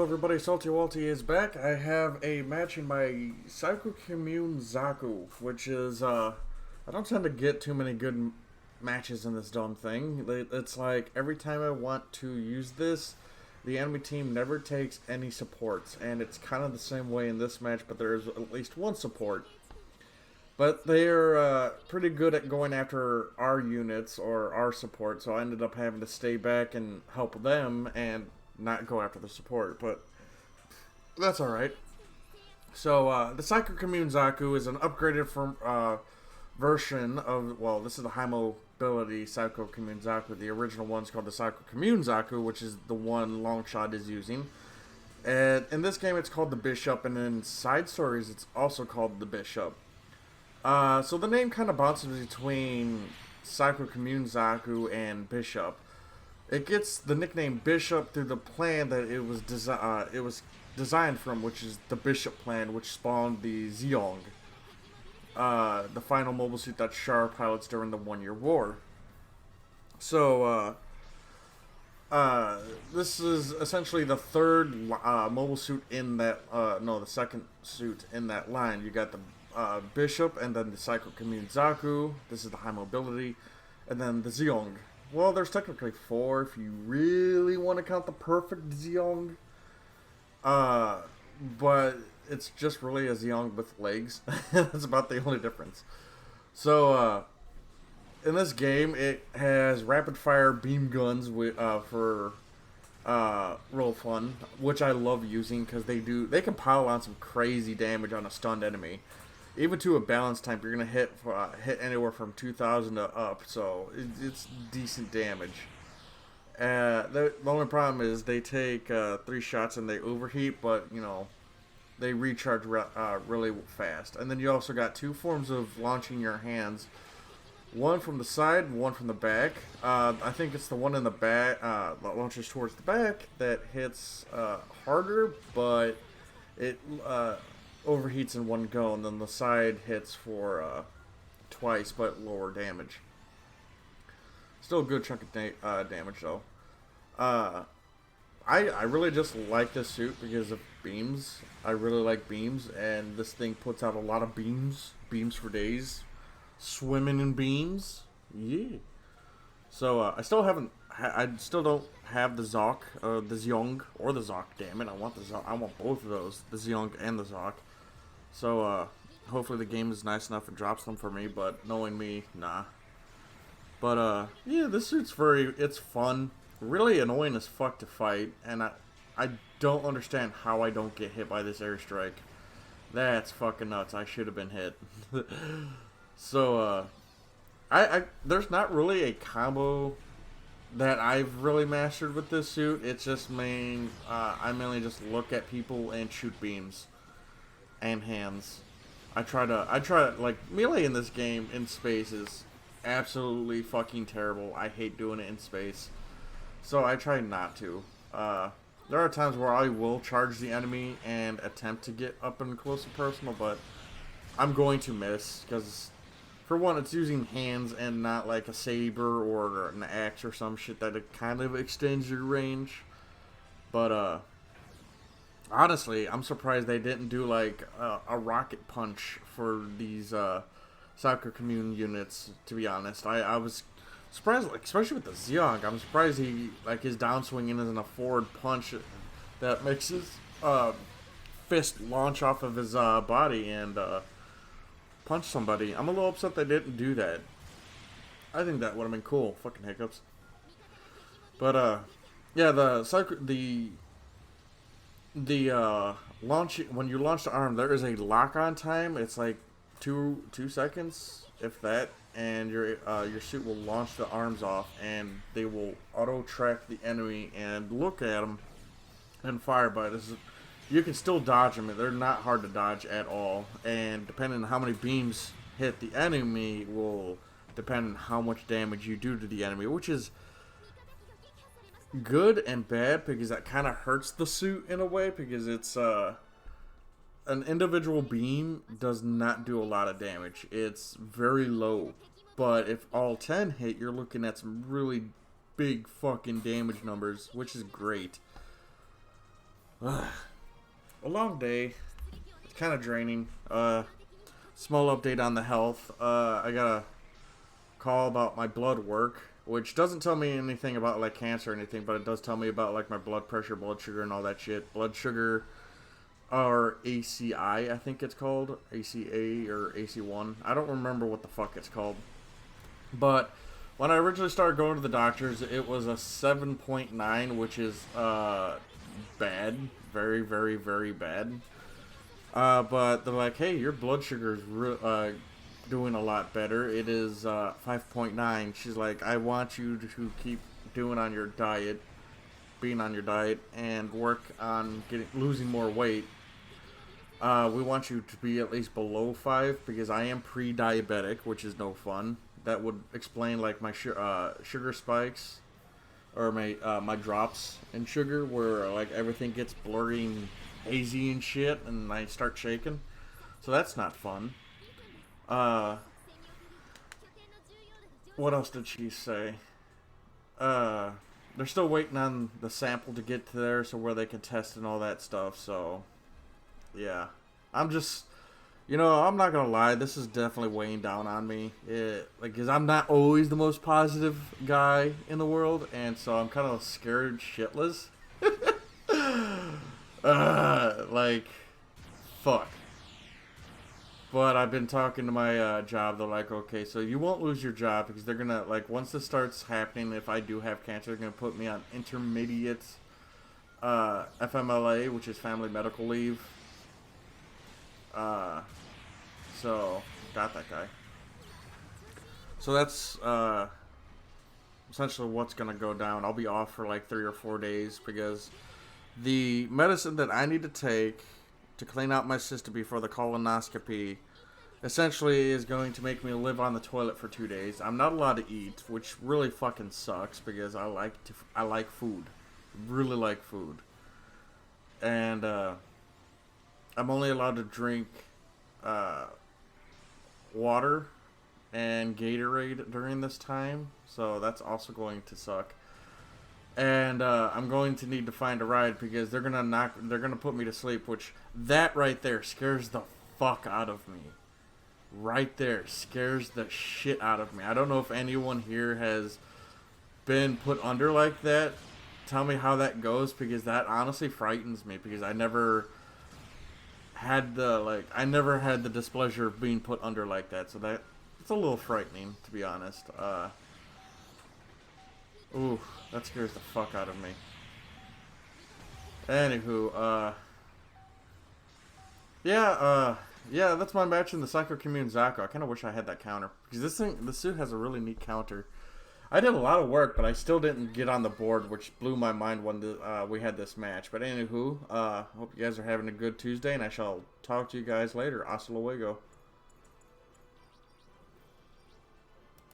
everybody, Salty Walty is back. I have a match in my Psycho Commune Zaku, which is, I don't tend to get too many good matches in this dumb thing. It's like, every time I want to use this, the enemy team never takes any supports, and it's kind of the same way in this match, but there is at least one support. But they're pretty good at going after our units, or our support, so I ended up having to stay back and help them, and not go after the support, but that's alright. So, the Psycho Commune Zaku is an upgraded version of, well, this is the high mobility Psycho Commune Zaku. The original one's called the Psycho Commune Zaku, which is the one Longshot is using. And in this game, it's called the Bishop, and in side stories, it's also called the Bishop. So the name kind of bounces between Psycho Commune Zaku and Bishop. It gets the nickname Bishop through the plan that it was designed from, which is the Bishop plan, which spawned the Zeong, the final mobile suit that Char pilots during the One-Year War. So, this is essentially the third mobile suit in that, no, the second suit in that line. You got the Bishop, and then the Psycho Commune Zaku. This is the high mobility, and then the Zeong. Well, there's technically four if you really want to count the perfect Zeong. But it's just really a Zeong with legs. That's about the only difference. So, in this game, it has rapid fire beam guns for real fun, which I love using because they can pile on some crazy damage on a stunned enemy. Even to a balance type, you're going to hit anywhere from 2,000 to up, so it's decent damage. The only problem is they take 3 shots and they overheat, but, you know, they recharge really fast. And then you also got 2 forms of launching your hands. One from the side, one from the back. I think it's the one in the back that launches towards the back that hits harder, but it overheats in one go, and then the side hits for twice, but lower damage. Still a good chunk of damage, though. I really just like this suit because of beams. I really like beams, and this thing puts out a lot of beams. Beams for days. Swimming in beams. Yeah. So, I still don't have the Zoc, the Zeong, or the Zoc, damn it. I want both of those, the Zeong and the Zoc. So, hopefully the game is nice enough and drops them for me, but knowing me, nah. But, yeah, this suit's it's fun. Really annoying as fuck to fight, and I don't understand how I don't get hit by this airstrike. That's fucking nuts. I should have been hit. So, there's not really a combo that I've really mastered with this suit. It's just I mainly just look at people and shoot beams. And hands. I try like, melee in this game in space is absolutely fucking terrible. I hate doing it in space. So I try not to. There are times where I will charge the enemy and attempt to get up and close and personal, but I'm going to miss, because for one, it's using hands and not like a saber or an axe or some shit that it kind of extends your range. But, honestly, I'm surprised they didn't do like a rocket punch for these Psycho Commune units, to be honest. I was surprised, like, especially with the Zeong. I'm surprised his downswinging isn't a forward punch that makes his fist launch off of his body and punch somebody. I'm a little upset they didn't do that. I think that would have been cool. Fucking hiccups. But yeah, the launch, when you launch the arm, there is a lock-on time. It's like two seconds, if that, and your suit will launch the arms off, and they will auto-track the enemy and look at them and fire. But you can still dodge them. They're not hard to dodge at all, and depending on how many beams hit the enemy will depend on how much damage you do to the enemy, which is good and bad, because that kind of hurts the suit in a way, because it's an individual beam does not do a lot of damage. It's very low, but if all 10 hit, you're looking at some really big fucking damage numbers, which is great. A long day. It's kind of draining. Small update on the health. I got a call about my blood work, which doesn't tell me anything about like cancer or anything, but it does tell me about like my blood pressure, blood sugar, and all that shit. Blood sugar, or ACI, I think it's called. ACA or AC1. I don't remember what the fuck it's called. But when I originally started going to the doctors, it was a 7.9, which is bad. Very, very, very bad. But they're like, hey, your blood sugar is doing a lot better. It is 5.9. She's like, I want you to keep doing on your diet, being on your diet, and work on losing more weight. We want you to be at least below 5 because I am pre-diabetic, which is no fun. That would explain like my sugar spikes or my drops in sugar, where like everything gets blurry and hazy and shit, and I start shaking. So that's not fun. What else did she say? They're still waiting on the sample to get to there, so where they can test and all that stuff. So yeah, I'm just, I'm not gonna lie, this is definitely weighing down on me. Cause I'm not always the most positive guy in the world, and so I'm kind of scared shitless. Fuck. But I've been talking to my job. They're like, okay, so you won't lose your job because they're gonna, like, once this starts happening, if I do have cancer, they're gonna put me on intermediate FMLA, which is family medical leave. So got that guy. So that's essentially what's gonna go down. I'll be off for like 3 or 4 days because the medicine that I need to take to clean out my system before the colonoscopy essentially is going to make me live on the toilet for 2 days. I'm not allowed to eat, which really fucking sucks because I like food. Really like food. And I'm only allowed to drink water and Gatorade during this time, so that's also going to suck. And I'm going to need to find a ride because they're gonna put me to sleep, which that right there scares the fuck out of me. Right there scares the shit out of me. I don't know if anyone here has been put under like that. Tell me how that goes, because that honestly frightens me, because I never had the displeasure of being put under like that. So that it's a little frightening, to be honest. Ooh, that scares the fuck out of me. Anywho, yeah, that's my match in the Psycho Commune Zako. I kind of wish I had that counter, because this suit has a really neat counter. I did a lot of work, but I still didn't get on the board, which blew my mind when we had this match. But anywho, hope you guys are having a good Tuesday, and I shall talk to you guys later. Hasta luego.